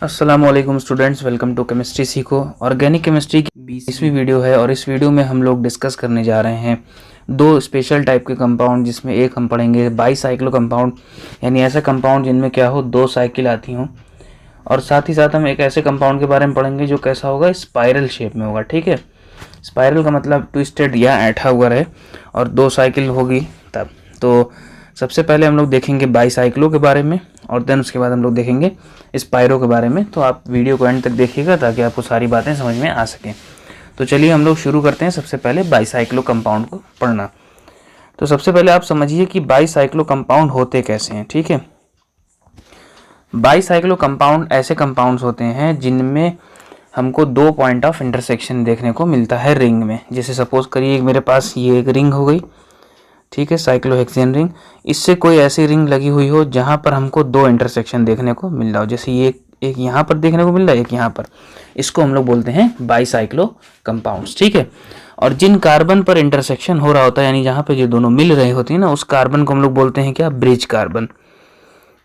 अस्सलामुअलैकुम students, welcome to chemistry सीखो। Organic chemistry की 20वीं वीडियो है और इस वीडियो में हम लोग डिस्कस करने जा रहे हैं दो स्पेशल टाइप के कंपाउंड, जिसमें एक हम पढ़ेंगे बाईसाइक्लो कंपाउंड, यानी ऐसा कंपाउंड जिनमें क्या हो दो साइकिल आती हों, और साथ ही साथ हम एक ऐसे कंपाउंड के बारे में पढ़ेंगे जो कैसा होगा, स्पाइरल शेप में होगा। ठीक है, स्पाइरल का मतलब ट्विस्टेड या ऐठा हुआ रहे और दो साइकिल होगी तब। तो सबसे पहले हम लोग देखेंगे बाईसाइक्लो के बारे में और देन उसके बाद हम लोग देखेंगे स्पाइरो के बारे में। तो आप वीडियो को एंड तक देखिएगा ताकि आपको सारी बातें समझ में आ सकें। तो चलिए हम लोग शुरू करते हैं सबसे पहले बाईसाइक्लो कंपाउंड को पढ़ना। तो सबसे पहले आप समझिए कि बाईसाइक्लो कंपाउंड होते कैसे हैं। ठीक है, बाईसाइक्लो कंपाउंड ऐसे कंपाउंड्स होते हैं जिनमें हमको दो पॉइंट ऑफ इंटरसेक्शन देखने को मिलता है रिंग में। जैसे सपोज करिए मेरे पास ये एक रिंग हो गई, ठीक है, साइक्लोहेक्सेन रिंग। इससे कोई ऐसी रिंग लगी हुई हो जहां पर हमको दो इंटरसेक्शन देखने को मिल रहा हो, जैसे ये एक यहाँ पर देखने को मिल रहा है, एक यहाँ पर, इसको हम लोग बोलते हैं बाईसाइक्लो कंपाउंड्स। ठीक है, और जिन कार्बन पर इंटरसेक्शन हो रहा होता है, यानी जहाँ पे ये दोनों मिल रही होती है ना, उस कार्बन को हम लोग बोलते हैं क्या, ब्रिज कार्बन।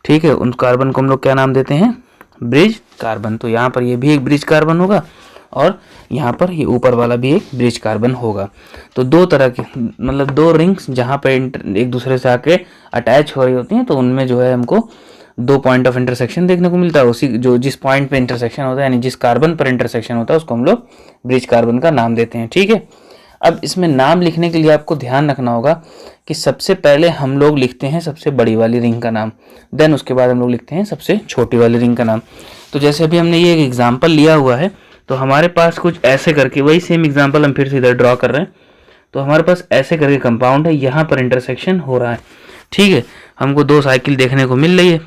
ठीक है, उन कार्बन को हम लोग क्या नाम देते हैं, ब्रिज कार्बन। तो यहाँ पर ये भी एक ब्रिज कार्बन होगा और यहाँ पर ये ऊपर वाला भी एक ब्रिज कार्बन होगा। तो दो तरह के, मतलब दो रिंग्स जहाँ पे एक दूसरे से आके अटैच हो रही होती हैं, तो उनमें जो है हमको दो पॉइंट ऑफ इंटरसेक्शन देखने को मिलता है। उसी जो जिस पॉइंट पे इंटरसेक्शन होता है, यानी जिस कार्बन पर इंटरसेक्शन होता है, उसको हम लोग ब्रिज कार्बन का नाम देते हैं। ठीक है, अब इसमें नाम लिखने के लिए आपको ध्यान रखना होगा कि सबसे पहले हम लोग लिखते हैं सबसे बड़ी वाली रिंग का नाम, देन उसके बाद हम लोग लिखते हैं सबसे छोटी वाली रिंग का नाम। तो जैसे अभी हमने ये एक एग्जाम्पल लिया हुआ है, तो हमारे पास कुछ ऐसे करके, वही सेम एग्जाम्पल हम फिर से इधर ड्रॉ कर रहे हैं। तो हमारे पास ऐसे करके कंपाउंड है, यहाँ पर इंटरसेक्शन हो रहा है। ठीक है, हमको दो साइकिल देखने को मिल रही है।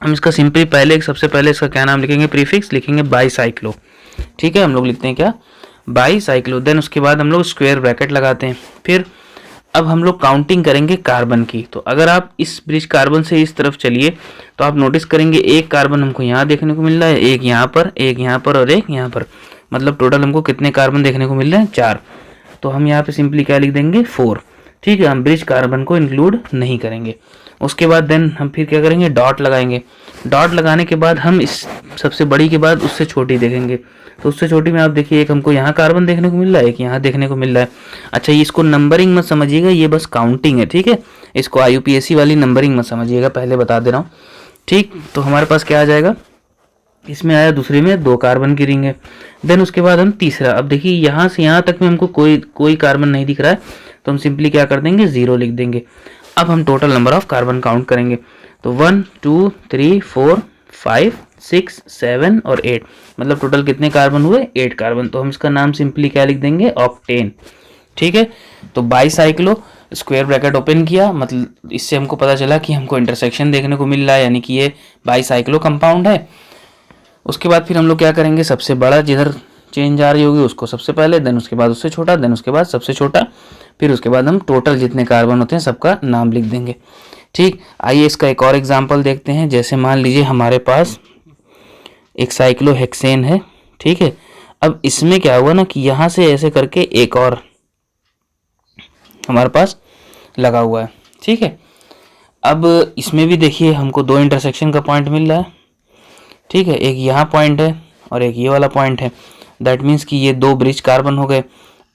हम इसका सिंपली सबसे पहले इसका क्या नाम लिखेंगे, प्रीफिक्स लिखेंगे बाईसाइक्लो। ठीक है, हम लोग लिखते हैं क्या, बाईसाइक्लो। देन उसके बाद हम लोग स्क्वायर ब्रैकेट लगाते हैं। फिर अब हम लोग काउंटिंग करेंगे कार्बन की। तो अगर आप इस ब्रिज कार्बन से इस तरफ चलिए तो आप नोटिस करेंगे एक कार्बन हमको यहाँ देखने को मिल रहा है, एक यहाँ पर, एक यहाँ पर और एक यहाँ पर। मतलब टोटल हमको कितने कार्बन देखने को मिल रहे हैं, 4। तो हम यहाँ पे सिंपली क्या लिख देंगे, 4। ठीक है, हम ब्रिज कार्बन को इंक्लूड नहीं करेंगे। उसके बाद देन हम फिर क्या करेंगे, डॉट लगाएंगे। डॉट लगाने के बाद हम इस सबसे बड़ी के बाद उससे छोटी देखेंगे। तो उससे छोटी में आप देखिए, एक हमको यहाँ कार्बन देखने को मिल रहा है, एक यहाँ देखने को मिल रहा है। अच्छा, ये इसको नंबरिंग मत समझिएगा, ये बस काउंटिंग है। ठीक है, इसको IUPAC वाली नंबरिंग मत समझिएगा, पहले बता दे रहा हूँ। ठीक, तो हमारे पास क्या आ जाएगा, इसमें आया दूसरे में दो कार्बन की रिंग है। देन उसके बाद हम तीसरा, अब देखिए यहाँ से यहाँ तक में हमको कोई कार्बन नहीं दिख रहा है, तो हम सिंपली क्या कर देंगे, 0 लिख देंगे। अब हम total number of carbon count करेंगे। तो 1 2 3 4 5 6 7 और 8, मतलब टोटल कितने कार्बन हुए, 8 कार्बन। तो हम इसका नाम सिंपली क्या लिख देंगे, ऑक्टेन। ठीक है, तो बाईसाइक्लो, स्क्वायर ब्रैकेट ओपन किया, मतलब इससे हमको पता चला कि हमको इंटरसेक्शन देखने को मिल रहा है, यानी कि ये बाईसाइक्लो कंपाउंड है। उसके बाद फिर हम लोग क्या करेंगे, सबसे बड़ा जिधर चेंज आ रही होगी उसको सबसे पहले, देन उसके बाद उससे छोटा, देन उसके बाद सबसे छोटा, फिर उसके बाद हम टोटल जितने कार्बन होते हैं सबका नाम लिख देंगे। ठीक, आइए इसका एक और एग्जांपल देखते हैं। जैसे मान लीजिए हमारे पास एक साइक्लोहेक्सेन है। ठीक है, अब इसमें क्या हुआ ना कि यहाँ से ऐसे करके एक और हमारे पास लगा हुआ है। ठीक है, अब इसमें भी देखिए हमको दो इंटरसेक्शन का पॉइंट मिल रहा है। ठीक है, एक यहाँ पॉइंट है और एक ये वाला पॉइंट है। दैट मीन्स कि ये दो ब्रिज कार्बन हो गए।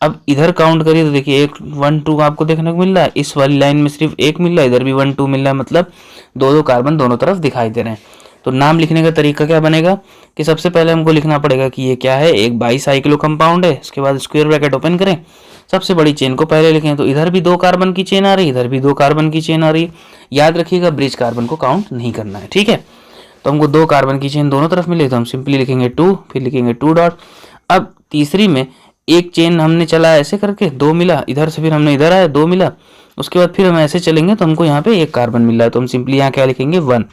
अब इधर काउंट करिए तो देखिए 1 1 2 आपको देखने को मिल रहा है, इस वाली लाइन में सिर्फ एक मिल रहा है, इधर भी 1 2 मिल रहा है, मतलब दो कार्बन दोनों तरफ दिखाई दे रहे हैं। तो नाम लिखने का तरीका क्या बनेगा कि सबसे पहले हमको लिखना पड़ेगा कि ये क्या है, एक बाईसाइक्लो कंपाउंड है। उसके बाद स्क्वायर ब्रैकेट ओपन करें, सबसे बड़ी चेन को पहले लिखें। तो इधर भी दो कार्बन की चेन आ रही है, इधर भी दो कार्बन की चेन आ रही है। याद रखिएगा, ब्रिज कार्बन को काउंट नहीं करना है। ठीक है, तो हमको दो कार्बन की चेन दोनों तरफ मिले, तो हम सिंपली लिखेंगे 2, फिर लिखेंगे 2 डॉट। अब तीसरी में एक चेन हमने चला ऐसे करके, 2 मिला, इधर से फिर हमने इधर आया, 2 मिला। उसके बाद फिर हम ऐसे चलेंगे तो हमको यहाँ पे एक कार्बन मिल रहा है, तो हम सिंपली यहाँ क्या लिखेंगे, 1,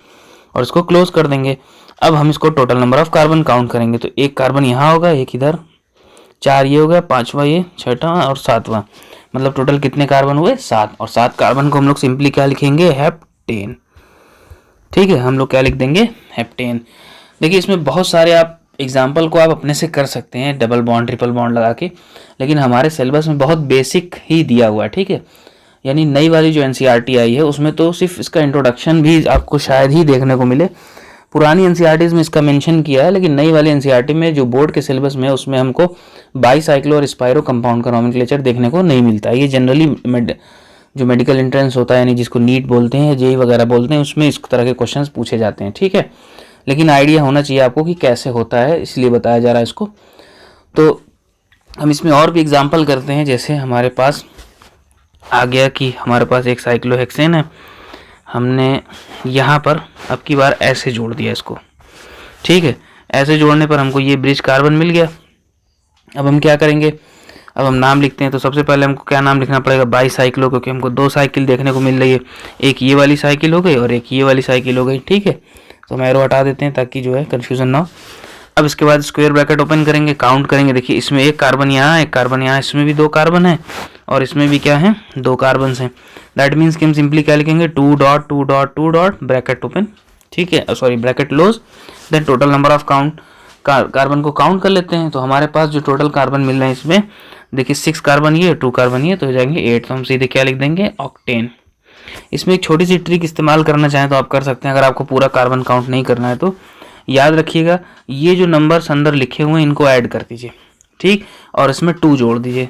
और इसको क्लोज कर देंगे। अब हम इसको total number of carbon count करेंगे। तो एक कार्बन यहाँ होगा, एक इधर, 4 ये हो गया, 5वां ये, 6वां और 7वां, मतलब टोटल कितने कार्बन हुए, 7। और 7 कार्बन को हम लोग सिंपली क्या लिखेंगे, हेप्टेन। ठीक है, हम लोग क्या लिख देंगे, हेप्टेन। देखिए इसमें बहुत सारे आप एग्जाम्पल को आप अपने से कर सकते हैं, डबल बॉन्ड ट्रिपल बॉन्ड लगा के, लेकिन हमारे सिलेबस में बहुत बेसिक ही दिया हुआ है। ठीक है, यानी नई वाली जो NCERT आई है उसमें तो सिर्फ इसका इंट्रोडक्शन भी आपको शायद ही देखने को मिले, पुरानी एनसीईआरटीज़ में इसका मेंशन किया है, लेकिन नई वाली एनसीईआरटी में जो बोर्ड के सिलेबस में है उसमें हमको बाईसाइक्लो और स्पाइरो कंपाउंड का नॉमेनक्लेचर देखने को नहीं मिलता है। ये जनरली जो मेडिकल एंट्रेंस होता है, यानी जिसको नीट बोलते हैं, जेई वगैरह बोलते हैं, उसमें इस तरह के क्वेश्चंस पूछे जाते हैं। ठीक है, लेकिन आइडिया होना चाहिए आपको कि कैसे होता है, इसलिए बताया जा रहा है इसको। तो हम इसमें और भी एग्जांपल करते हैं। जैसे हमारे पास आ गया कि हमारे पास एक साइक्लोहेक्सेन है, हमने यहाँ पर अब की बार ऐसे जोड़ दिया इसको। ठीक है, ऐसे जोड़ने पर हमको ये ब्रिज कार्बन मिल गया। अब हम क्या करेंगे, अब हम नाम लिखते हैं। तो सबसे पहले हमको क्या नाम लिखना पड़ेगा, बाईसाइक्लो, क्योंकि हमको दो साइकिल देखने को मिल रही है, एक ये वाली साइकिल हो गई और एक ये वाली साइकिल हो गई। ठीक है, तो हम एरो हटा देते हैं ताकि जो है कन्फ्यूजन ना हो। अब इसके बाद स्क्वायर ब्रैकेट ओपन करेंगे, काउंट करेंगे। देखिए इसमें एक कार्बन यहाँ, एक कार्बन यहाँ, इसमें भी दो कार्बन है और इसमें भी क्या है, दो कार्बन हैं। दैट मीन्स कि हम सिंपली क्या लिखेंगे, 2 dot 2 dot 2 dot bracket open. ठीक है, sorry bracket close, then total number of count, carbon को काउंट कर लेते हैं। तो हमारे पास जो टोटल कार्बन मिल रहे हैं इसमें, देखिए 6 कार्बन ये, 2 कार्बन ये, तो हो जाएंगे 8। तो हम सीधे क्या लिख देंगे, ऑक्टेन। इसमें एक छोटी सी ट्रिक इस्तेमाल करना चाहें तो आप कर सकते हैं, अगर आपको पूरा कार्बन काउंट नहीं करना है तो। याद रखिएगा, ये जो नंबर्स अंदर लिखे हुए हैं इनको ऐड कर दीजिए। ठीक, और इसमें 2 जोड़ दीजिए।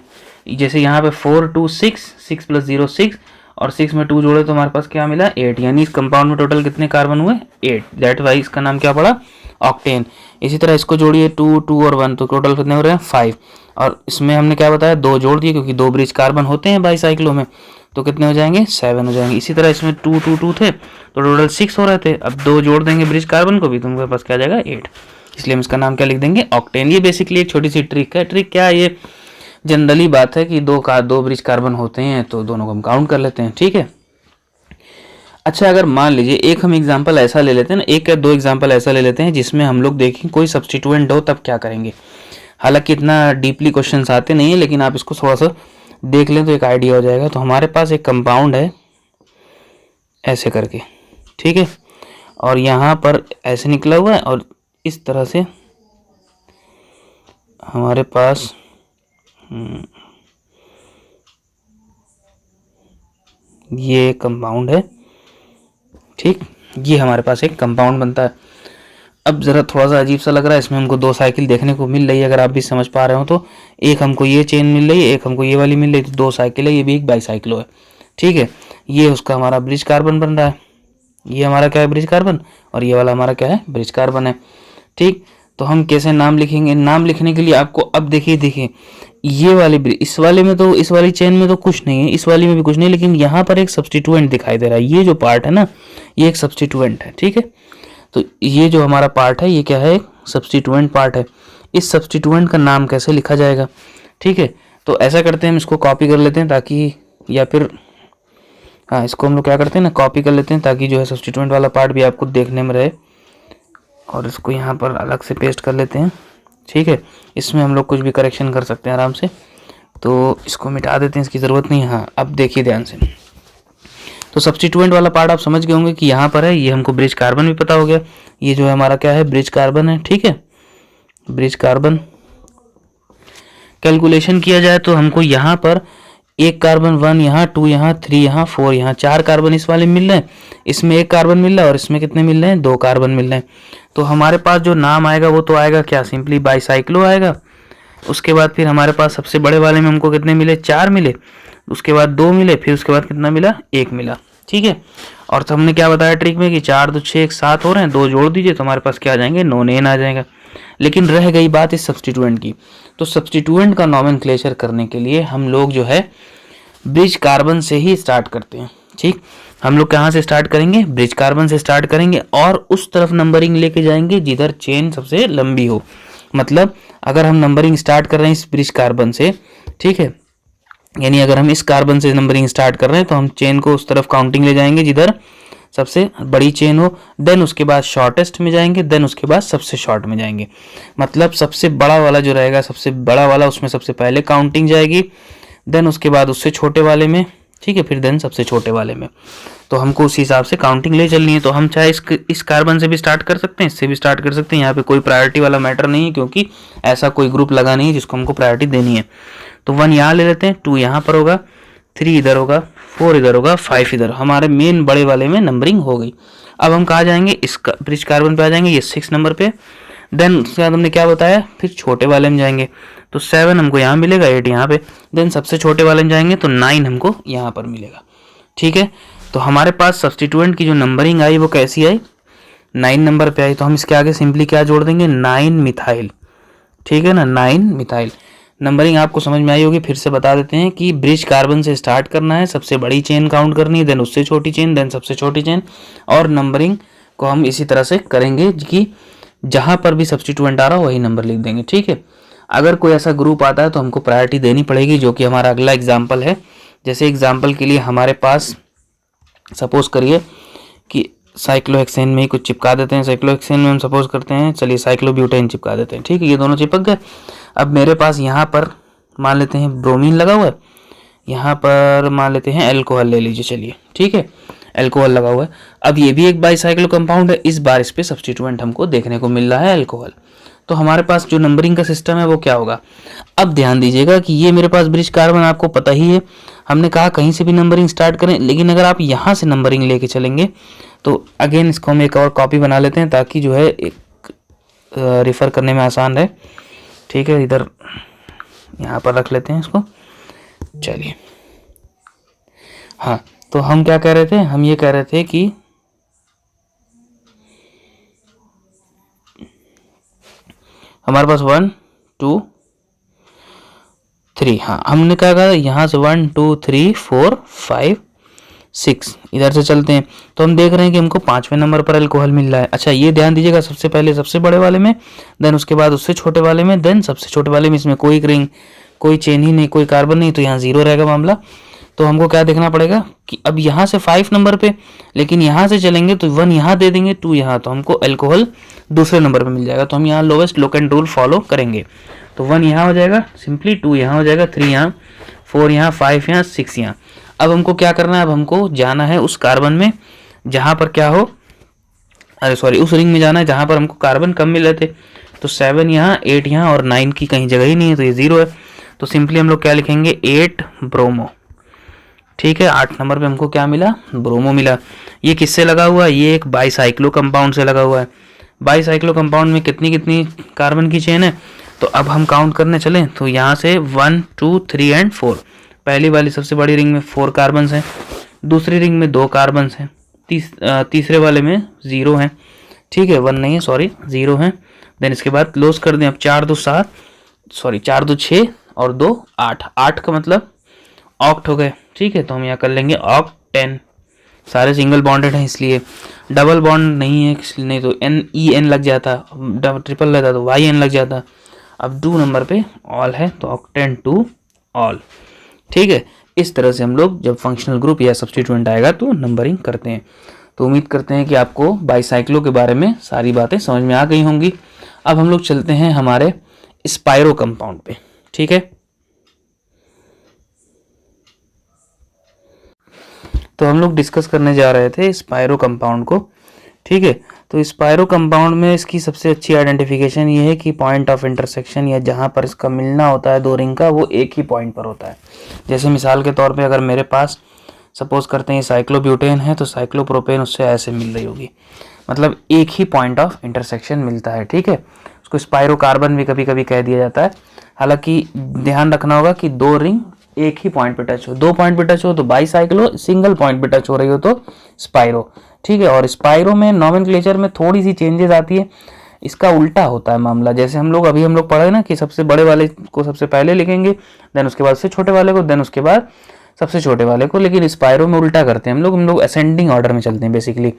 जैसे यहाँ पे 4 2 6, 6 + 0 6, और 6 में 2 जोड़े तो हमारे पास क्या मिला, 8। यानी इस कंपाउंड में टोटल कितने कार्बन हुए, 8। दैट वाई इसका नाम क्या पड़ा, ऑक्टेन। इसी तरह इसको जोड़िए, 2 2 और 1, तो टोटल कितने हो रहे हैं, 5। और इसमें हमने क्या बताया, 2 जोड़ दिए, क्योंकि 2 ब्रिज कार्बन होते हैं बाईसाइक्लो में, तो कितने हो जाएंगे, 7 हो जाएंगे। इसी तरह इसमें 2 2 2 थे तो टोटल 6 हो रहे थे। अब 2 जोड़ देंगे ब्रिज कार्बन को भी, तो उनके पास क्या आ जाएगा, 8। इसलिए हम इसका नाम क्या लिख देंगे, ऑक्टेन। ये बेसिकली एक छोटी सी ट्रिक है। ट्रिक क्या है, ये जनरली बात है कि दो ब्रिज कार्बन होते हैं तो दोनों को हम काउंट कर लेते हैं। ठीक है, अच्छा अगर मान लीजिए एक हम एग्जांपल ऐसा ले लेते हैं ना, एक या दो एग्जांपल ऐसा ले लेते हैं जिसमें हम लोग देखें कोई सब्स्टिट्यूएंट हो, तब क्या करेंगे। हालांकि इतना डीपली क्वेश्चंस आते नहीं है, लेकिन आप इसको थोड़ा सा देख लें तो एक आइडिया हो जाएगा। तो हमारे पास एक कंपाउंड है ऐसे करके, ठीक है, और यहाँ पर ऐसे निकला हुआ है, और इस तरह से हमारे पास ये कंपाउंड है। ठीक, ये हमारे पास एक कंपाउंड बनता है। अब ज़रा थोड़ा सा अजीब सा लग रहा है, इसमें हमको 2 साइकिल देखने को मिल रही है। अगर आप भी समझ पा रहे हो तो एक हमको ये चेन मिल रही है, एक हमको ये वाली मिल रही है, तो 2 साइकिल है, ये भी एक बाईसाइक्लो है। ठीक है, ये उसका हमारा ब्रिज कार्बन बन रहा है। ये हमारा क्या है, ब्रिज कार्बन, और ये वाला हमारा क्या है, ब्रिज कार्बन है। ठीक, तो हम कैसे नाम लिखेंगे, नाम लिखने के लिए आपको अब देखिए ये वाले इस वाले में तो, इस वाली चेन में तो कुछ नहीं है, इस वाली में भी कुछ नहीं, लेकिन यहाँ पर एक सब्स्टिट्यूएंट दिखाई दे रहा है। ये जो पार्ट है ना, ये एक सब्स्टिट्यूएंट है। ठीक है, तो ये जो हमारा पार्ट है, ये क्या है, एक सब्स्टिट्यूएंट पार्ट है। इस सब्स्टिट्यूएंट का नाम कैसे लिखा जाएगा। ठीक है, तो ऐसा करते हैं, हम इसको कॉपी कर लेते हैं ताकि, या फिर हाँ, इसको हम लोग क्या करते हैं ना, कॉपी कर लेते हैं ताकि जो है सब्स्टिट्यूएंट वाला पार्ट भी आपको देखने में रहे। और इसको यहाँ पर अलग से पेस्ट कर लेते हैं। ठीक है, इसमें हम लोग कुछ भी करेक्शन कर सकते हैं आराम से, तो इसको मिटा देते हैं, इसकी ज़रूरत नहीं है। हाँ, अब देखिए ध्यान से, तो सब्स्टिट्यूएंट वाला पार्ट आप समझ गए होंगे कि यहाँ पर है। ये हमको ब्रिज कार्बन भी पता हो गया, ये जो है हमारा क्या है, ब्रिज कार्बन है। ठीक है, ब्रिज कार्बन कैलकुलेशन किया जाए तो हमको यहाँ पर एक कार्बन 1 यहाँ, 2 यहाँ, 3 यहाँ, 4 यहाँ, 4 कार्बन इस वाले मिल रहे हैं, इसमें एक कार्बन मिल रहा है, और इसमें कितने मिल रहे हैं, 2 कार्बन मिल रहे हैं। तो हमारे पास जो नाम आएगा वो तो आएगा क्या, सिंपली बाईसाइक्लो आएगा। उसके बाद फिर हमारे पास सबसे बड़े वाले में हमको कितने मिले, 4 मिले, उसके बाद 2 मिले, फिर उसके बाद कितना मिला, 1 मिला। ठीक है, और तो हमने क्या बताया ट्रिक में कि 4 2 6 7 हो रहे हैं, 2 जोड़ दीजिए तो हमारे पास क्या आ जाएंगे, नोनेन आ जाएगा। लेकिन रह गई बात इस सब्स्टिट्यूएंट की। तो सब्स्टिट्यूएंट का नॉमेनक्लेचर करने के लिए हम लोग जो है ब्रिज कार्बन से ही स्टार्ट करते हैं। ठीक, हम लोग कहाँ से स्टार्ट करेंगे, ब्रिज कार्बन से स्टार्ट करेंगे, और उस तरफ नंबरिंग लेके जाएंगे जिधर चेन सबसे लंबी हो। मतलब अगर हम नंबरिंग स्टार्ट कर रहे हैं इस ब्रिज कार्बन से, ठीक है, यानी अगर हम इस कार्बन से नंबरिंग स्टार्ट कर रहे हैं तो हम चेन को उस तरफ काउंटिंग ले जाएंगे जिधर सबसे बड़ी चेन हो, देन उसके बाद शॉर्टेस्ट में जाएंगे, देन उसके बाद सबसे शॉर्ट में जाएंगे। मतलब सबसे बड़ा वाला जो रहेगा, सबसे बड़ा वाला, उसमें सबसे पहले काउंटिंग जाएगी, देन उसके बाद उससे छोटे वाले में, ठीक है, फिर देन सबसे छोटे वाले में। तो हमको उस हिसाब से काउंटिंग ले चलनी है। तो हम चाहे इस कार्बन से भी स्टार्ट कर सकते हैं, इससे भी स्टार्ट कर सकते हैं। यहाँ पे कोई प्रायोरिटी वाला मैटर नहीं है, क्योंकि ऐसा कोई ग्रुप लगा नहीं है जिसको हमको प्रायोरिटी देनी है। तो 1 यहाँ ले लेते हैं, 2 यहाँ पर होगा, 3 इधर होगा, 4 इधर होगा, 5 इधर। हमारे मेन बड़े वाले में नंबरिंग हो गई। अब हम कहाँ जाएंगे, इस ब्रिज कार्बन पे आ जाएंगे, ये 6 नंबर पे। देन उसके बाद हमने क्या बताया, फिर छोटे वाले में जाएंगे तो 7 हमको यहाँ मिलेगा, 8 यहाँ पे। देन सबसे छोटे वाले में जाएंगे तो 9 हमको यहाँ पर मिलेगा। ठीक है, तो हमारे पास सब्स्टिट्यूएंट की जो नंबरिंग आई वो कैसी आई, 9 नंबर पे आई। तो हम इसके आगे सिंपली क्या जोड़ देंगे, 9 मिथाइल। ठीक है ना, 9 मिथाइल। नंबरिंग आपको समझ में आई होगी, फिर से बता देते हैं कि ब्रिज कार्बन से स्टार्ट करना है, सबसे बड़ी चेन काउंट करनी है, देन उससे छोटी चेन, देन सबसे छोटी चेन, और नंबरिंग को हम इसी तरह से करेंगे कि जहां पर भी सब्स्टिट्यूएंट आ रहा हो वही नंबर लिख देंगे। ठीक है, अगर कोई ऐसा ग्रुप आता है तो हमको प्रायोरिटी देनी पड़ेगी, जो कि हमारा अगला एग्जाम्पल है। जैसे एग्जाम्पल के लिए हमारे पास सपोज करिए कि साइक्लोहेक्सेन में ही कुछ चिपका देते हैं। साइक्लोहेक्सेन में हम सपोज करते हैं, चलिए साइक्लोब्यूटेन चिपका देते हैं। ठीक है, ये दोनों चिपक गए। अब मेरे पास यहाँ पर मान लेते हैं ब्रोमीन लगा हुआ है, यहाँ पर मान लेते हैं एल्कोहल ले लीजिए, चलिए ठीक है, एल्कोहल लगा हुआ है। अब ये भी एक बाईसाइक्लो कंपाउंड है, इस बार इस पे सब्स्टिट्यूएंट हमको देखने को मिल रहा है एल्कोहल। तो हमारे पास जो नंबरिंग का सिस्टम है वो क्या होगा। अब ध्यान दीजिएगा कि ये मेरे पास ब्रिज कार्बन, आपको पता ही है, हमने कहा कहीं से भी नंबरिंग स्टार्ट करें, लेकिन अगर आप यहाँ से नंबरिंग लेके चलेंगे तो अगेन इसको हम एक और कॉपी बना लेते हैं ताकि जो है एक रेफर करने में आसान रहे। ठीक है, इधर यहाँ पर रख लेते हैं इसको, चलिए। हाँ, तो हम क्या कह रहे थे, हम ये कह रहे थे कि हमारे पास 1 2 3, हाँ हमने क्या कहा, यहाँ से 1 2 3 4 5 6 इधर से चलते हैं तो हम देख रहे हैं कि हमको 5वें नंबर पर अल्कोहल मिल रहा है। अच्छा, ये ध्यान दीजिएगा, सबसे पहले सबसे बड़े वाले में, देन उसके बाद उससे छोटे वाले में, देन सबसे छोटे वाले में। इसमें कोई रिंग, कोई चेन ही नहीं, कोई कार्बन नहीं, तो यहाँ 0 रहेगा मामला। तो हमको क्या देखना पड़ेगा कि अब यहाँ से 5 नंबर पे, लेकिन यहाँ से चलेंगे तो 1 यहाँ दे देंगे, 2 यहाँ, तो हमको अल्कोहल दूसरे नंबर पे मिल जाएगा। तो हम यहाँ लोवेस्ट लोकेंट रूल फॉलो करेंगे। तो 1 यहाँ हो जाएगा सिंपली, 2 यहाँ हो जाएगा, 3 यहाँ, 4 यहाँ, 5 यहाँ, 6 यहाँ। अब हमको क्या करना है, अब हमको जाना है उस कार्बन में जहाँ पर क्या हो, अरे सॉरी, उस रिंग में जाना है जहाँ पर हमको कार्बन कम मिल रहे थे। तो 7 यहाँ, 8 यहाँ और 9 की कहीं जगह ही नहीं है, तो ये 0 है। तो सिंपली हम लोग क्या लिखेंगे, 8 ब्रोमो। ठीक है, 8 नंबर पे हमको क्या मिला, ब्रोमो मिला। ये किससे लगा हुआ है, ये एक बाईसाइक्लो कंपाउंड से लगा हुआ है। बाईसाइक्लो कंपाउंड में कितनी कितनी कार्बन की चेन है, तो अब हम काउंट करने चलें तो यहाँ से 1 2 3 एंड 4। पहली वाली सबसे बड़ी रिंग में 4 कार्बन हैं, दूसरी रिंग में 2 कार्बन हैं, तीसरे वाले में 0 हैं। ठीक है, 1 नहीं है, सॉरी 0 हैं। देन इसके बाद क्लोज कर दें। अब 4 2 7, सॉरी 4 2 6 और 2 8, 8 का मतलब ऑक्ट हो गए। ठीक है, तो हम यहाँ कर लेंगे ऑक्ट 10। सारे सिंगल बॉन्डेड हैं इसलिए, डबल बॉन्ड नहीं है इसलिए, नहीं तो NEN लग जाता, ट्रिपल रहता तो YN लग जाता। अब 2 नंबर पे ऑल है तो ऑक्टेन 2 ऑल। ठीक है, इस तरह से हम लोग जब फंक्शनल ग्रुप या सब्स्टिट्यूएंट आएगा तो नंबरिंग करते हैं। तो उम्मीद करते हैं कि आपको बाईसाइक्लो के बारे में सारी बातें समझ में आ गई होंगी। अब हम लोग चलते हैं हमारे स्पाइरो कंपाउंड पे। ठीक है, तो हम लोग डिस्कस करने जा रहे थे स्पाइरो कंपाउंड को। ठीक है, तो स्पाइरो कंपाउंड में इसकी सबसे अच्छी आइडेंटिफिकेशन ये है कि पॉइंट ऑफ इंटरसेक्शन या जहाँ पर इसका मिलना होता है दो रिंग का, वो एक ही पॉइंट पर होता है। जैसे मिसाल के तौर पे अगर मेरे पास सपोज करते हैं साइक्लोब्यूटेन है तो साइक्लोप्रोपेन उससे ऐसे मिल रही होगी, मतलब एक ही पॉइंट ऑफ इंटरसेक्शन मिलता है। ठीक है, उसको स्पाइरो कार्बन भी कभी कभी कह दिया जाता है। हालांकि ध्यान रखना होगा कि दो रिंग एक ही पॉइंट पे टच हो, 2 पॉइंट पे टच हो तो बाईसाइक्लो, सिंगल पॉइंट पे टच हो रही हो तो स्पाइरो। ठीक है, और स्पाइरो में नोमेनक्लेचर में थोड़ी सी चेंजेस आती है, इसका उल्टा होता है मामला। जैसे हम लोग अभी पढ़े ना कि सबसे बड़े वाले को सबसे पहले लिखेंगे, देन उसके बाद से छोटे वाले को, देन उसके बाद सबसे छोटे वाले को, लेकिन स्पाइरो में उल्टा करते हैं हम लोग असेंडिंग ऑर्डर में चलते हैं बेसिकली,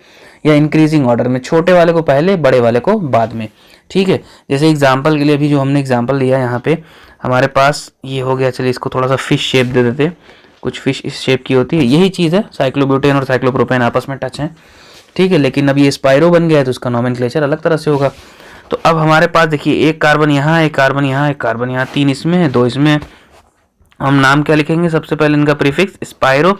या इंक्रीजिंग ऑर्डर में, छोटे वाले को पहले, बड़े वाले को बाद में। ठीक है, जैसे एग्जाम्पल के लिए अभी जो हमने एग्जाम्पल लिया यहाँ पे हमारे पास ये हो गया, चलिए इसको थोड़ा सा फिश शेप दे देते हैं, कुछ फिश इस शेप की होती है, यही चीज़ है। साइक्लोब्यूटेन और साइक्लोप्रोपेन आपस में टच हैं। ठीक है, लेकिन अब ये स्पाइरो बन गया है तो इसका नोमेनक्लेचर अलग तरह से होगा। तो अब हमारे पास देखिए एक कार्बन यहाँ, एक कार्बन यहाँ, एक कार्बन यहाँ, 3 इसमें है, 2 इसमें। हम नाम क्या लिखेंगे, सबसे पहले इनका prefix spiro,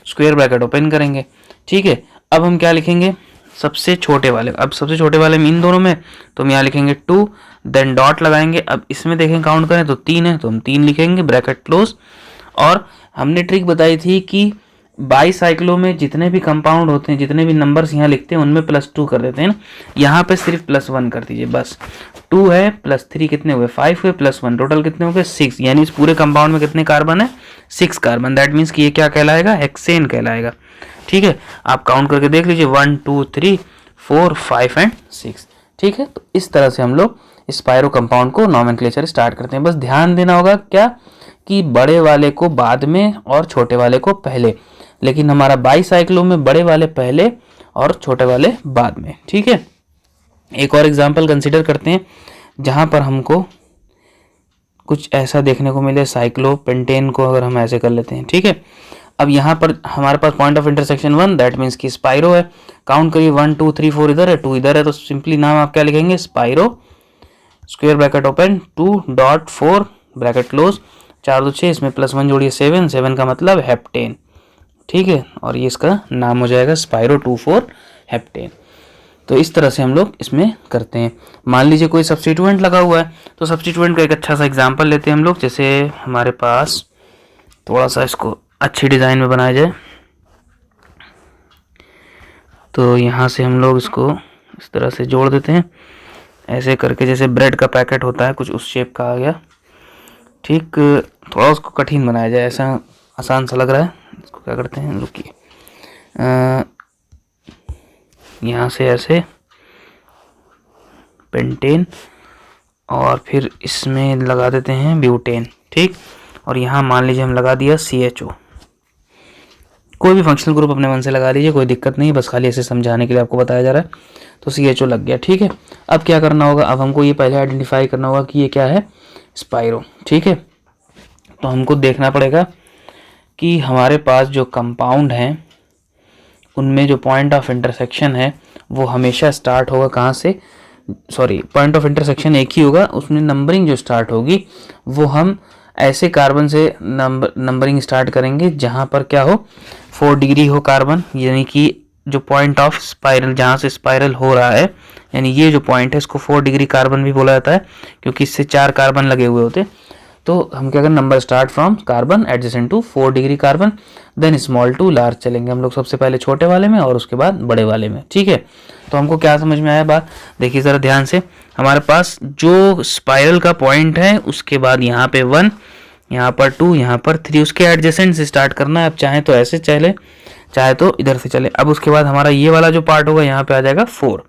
square bracket open करेंगे। ठीक है, अब हम क्या लिखेंगे, सबसे छोटे वाले, अब सबसे छोटे वाले में इन दोनों में तो हम यहाँ लिखेंगे 2, देन डॉट लगाएंगे। अब इसमें देखें काउंट करें तो 3 है तो हम 3 लिखेंगे, ब्रैकेट क्लोज। और हमने ट्रिक बताई थी कि बाईसाइक्लो में जितने भी कंपाउंड होते हैं, जितने भी नंबर्स यहाँ लिखते हैं उनमें +2 कर देते हैं ना, यहाँ पे सिर्फ +1 कर दीजिए बस। 2 है +3 कितने हुए 5 हुए +1 टोटल कितने हो गए 6, यानी इस पूरे कंपाउंड में कितने कार्बन है 6 कार्बन। दैट मीन्स कि ये क्या कहलाएगा हेक्सेन कहलाएगा। ठीक है, आप काउंट करके देख लीजिए 1 2 3 4 5 एंड 6। ठीक है, तो इस तरह से हम लोग स्पायरो कंपाउंड को नॉमेनक्लेचर स्टार्ट करते हैं। बस ध्यान देना होगा क्या कि बड़े वाले को बाद में और छोटे वाले को पहले, लेकिन हमारा बाईसाइक्लो में बड़े वाले पहले और छोटे वाले बाद में। ठीक है, एक और एग्जांपल कंसीडर करते हैं जहां पर हमको कुछ ऐसा देखने को मिले। साइक्लोपेंटेन को अगर हम ऐसे कर लेते हैं, ठीक है, अब यहाँ पर हमारे पास point of intersection 1, that means कि स्पाइरो है। काउंट करिए 1 2 3 4 इधर है, 2 इधर है, तो सिंपली नाम आप क्या लिखेंगे spiro, square bracket open 2.4 bracket close, 4 2 6, इसमें +1 जोड़िए 7, 7 का मतलब हेप्टेन। ठीक है, और ये इसका नाम हो जाएगा स्पाइरो 2,4 हेप्टेन। तो इस तरह से हम लोग इसमें करते हैं। मान लीजिए कोई सब्स्टिट्यूएंट लगा हुआ है, तो सब्स्टिट्यूएंट का एक अच्छा सा एग्जांपल लेते हैं हम लोग। जैसे हमारे पास थोड़ा सा इसको अच्छी डिज़ाइन में बनाया जाए, तो यहाँ से हम लोग इसको इस तरह से जोड़ देते हैं ऐसे करके, जैसे ब्रेड का पैकेट होता है कुछ उस शेप का आ गया। ठीक, थोड़ा उसको कठिन बनाया जाए, ऐसा आसान सा लग रहा है। इसको क्या करते हैं, रुकिए, यहाँ से ऐसे पेंटेन और फिर इसमें लगा देते हैं ब्यूटेन। ठीक, और यहाँ मान लीजिए हम लगा दिया CHO। कोई भी फंक्शनल ग्रुप अपने मन से लगा लीजिए, कोई दिक्कत नहीं, बस खाली ऐसे समझाने के लिए आपको बताया जा रहा है। तो CHO लग गया। ठीक है, अब क्या करना होगा, अब हमको ये पहले आइडेंटिफाई करना होगा कि ये क्या है स्पाइरो। ठीक है, तो हमको देखना पड़ेगा कि हमारे पास जो कंपाउंड हैं उनमें जो पॉइंट ऑफ इंटरसेक्शन है वो हमेशा स्टार्ट होगा कहाँ से, सॉरी पॉइंट ऑफ इंटरसेक्शन एक ही होगा, उसमें नंबरिंग जो स्टार्ट होगी वो हम ऐसे कार्बन से नंबरिंग स्टार्ट करेंगे जहाँ पर क्या हो 4 डिग्री हो कार्बन, यानी कि जो पॉइंट ऑफ स्पाइरल जहाँ से स्पाइरल हो रहा है, यानी ये जो पॉइंट है इसको 4 डिग्री कार्बन भी बोला जाता है क्योंकि इससे 4 कार्बन लगे हुए होते। तो हम क्या करें, number start from carbon adjacent to 4 degree carbon, then small to large चलेंगे हम लोग, सबसे पहले छोटे वाले में और उसके बाद बड़े वाले में। ठीक है, तो हमको क्या समझ में आया बात, देखिए ज़रा ध्यान से। हमारे पास जो स्पाइरल का पॉइंट है उसके बाद यहाँ पे 1, यहाँ पर 2, यहाँ पर 3, उसके एडजेसेंट से स्टार्ट करना है। अब चाहे तो ऐसे चले चाहे तो इधर से चले। अब उसके बाद हमारा ये वाला जो पार्ट होगा यहाँ पे आ जाएगा 4।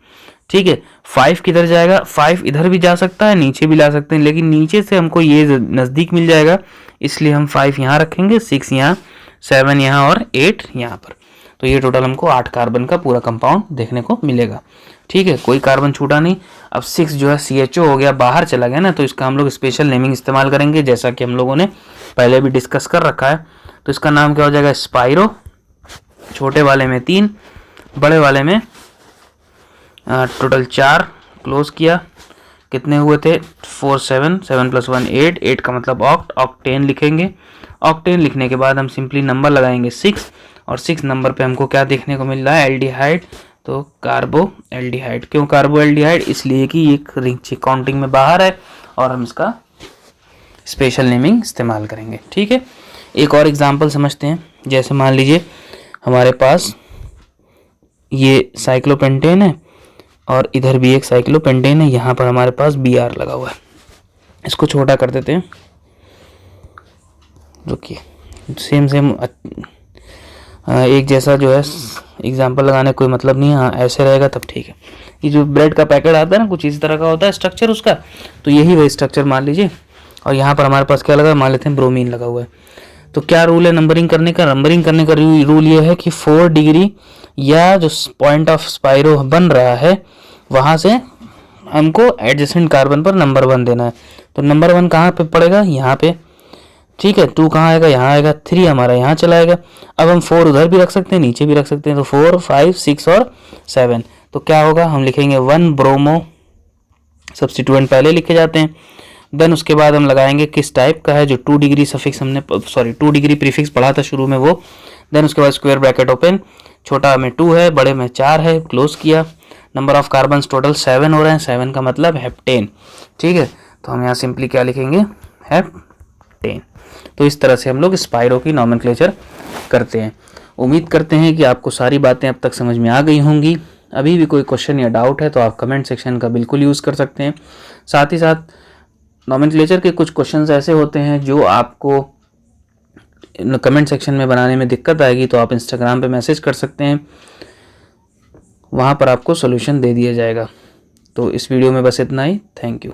ठीक है, 5 किधर जाएगा, 5 इधर भी जा सकता है, नीचे भी ला सकते हैं, लेकिन नीचे से हमको ये नज़दीक मिल जाएगा इसलिए हम 5 यहाँ रखेंगे, 6 यहाँ, 7 यहाँ और 8 यहाँ पर। तो ये टोटल हमको 8 कार्बन का पूरा कंपाउंड देखने को मिलेगा। ठीक है, कोई कार्बन छूटा नहीं। अब 6 जो है CHO हो गया, बाहर चला गया ना, तो इसका हम लोग स्पेशल नेमिंग इस्तेमाल करेंगे जैसा कि हम लोगों ने पहले भी डिस्कस कर रखा है। तो इसका नाम क्या हो जाएगा स्पाइरो, छोटे वाले में 3, बड़े वाले में टोटल 4 क्लोज किया, कितने हुए थे 4 7, 7 + 1 8, 8 का मतलब ऑक्टेन लिखेंगे। ऑक्टेन लिखने के बाद हम सिंपली नंबर लगाएंगे 6, और 6 नंबर पे हमको क्या देखने को मिल रहा है एल्डिहाइड, तो कार्बो एल्डिहाइड। क्यों कार्बो एल्डिहाइड, इसलिए कि एक रिंग काउंटिंग में बाहर है और हम इसका स्पेशल नेमिंग इस्तेमाल करेंगे। ठीक है, एक और एग्जांपल समझते हैं। जैसे मान लीजिए हमारे पास ये साइक्लोपेंटेन है और इधर भी एक साइक्लोपेंटेन है, यहाँ पर हमारे पास Br लगा हुआ है। इसको छोटा कर देते हैं, रुकिए, सेम एक जैसा जो है एग्जांपल लगाने कोई मतलब नहीं है। हाँ ऐसे रहेगा तब ठीक है। ये जो ब्रेड का पैकेट आता है ना कुछ इसी तरह का होता है स्ट्रक्चर उसका, तो यही वही स्ट्रक्चर मान लीजिए। और यहाँ पर हमारे पास क्या लगा, मान लेते हैं ब्रोमीन लगा हुआ है। तो क्या रूल है नंबरिंग करने का, नंबरिंग करने का रूल ये है कि 4 डिग्री या जो पॉइंट ऑफ स्पाइरो बन रहा है वहाँ से हमको एडजेसेंट कार्बन पर नंबर 1 देना है। तो नंबर 1 कहाँ पे पड़ेगा, यहाँ पे। ठीक है, 2 कहाँ आएगा, यहाँ आएगा, 3 हमारा यहाँ चला आएगा। अब हम 4 उधर भी रख सकते हैं, नीचे भी रख सकते हैं। तो 4 5 6 और 7, तो क्या होगा, हम लिखेंगे 1 ब्रोमो, सब्स्टिट्यूएंट पहले लिखे जाते हैं। देन उसके बाद हम लगाएंगे किस टाइप का है, जो 2 डिग्री सफिक्स हमने 2 डिग्री प्रीफिक्स पढ़ा था शुरू में वो। देन उसके बाद स्क्वायर ब्रैकेट ओपन, छोटा में 2 है, बड़े में 4 है, क्लोज किया। नंबर ऑफ कार्बन टोटल 7 हो रहे हैं, 7 का मतलब हेप्टेन। ठीक है, तो हम यहाँ सिंपली क्या लिखेंगे हेप्टेन। तो इस तरह से हम लोग स्पाइरो की नॉमेनक्लेचर करते हैं। उम्मीद करते हैं कि आपको सारी बातें अब तक समझ में आ गई होंगी। अभी भी कोई क्वेश्चन या डाउट है तो आप कमेंट सेक्शन का बिल्कुल यूज़ कर सकते हैं। साथ ही साथ नॉमेनक्लेचर के कुछ क्वेश्चंस ऐसे होते हैं जो आपको कमेंट सेक्शन में बनाने में दिक्कत आएगी, तो आप इंस्टाग्राम पे मैसेज कर सकते हैं, वहाँ पर आपको सोल्यूशन दे दिया जाएगा। तो इस वीडियो में बस इतना ही। Thank you.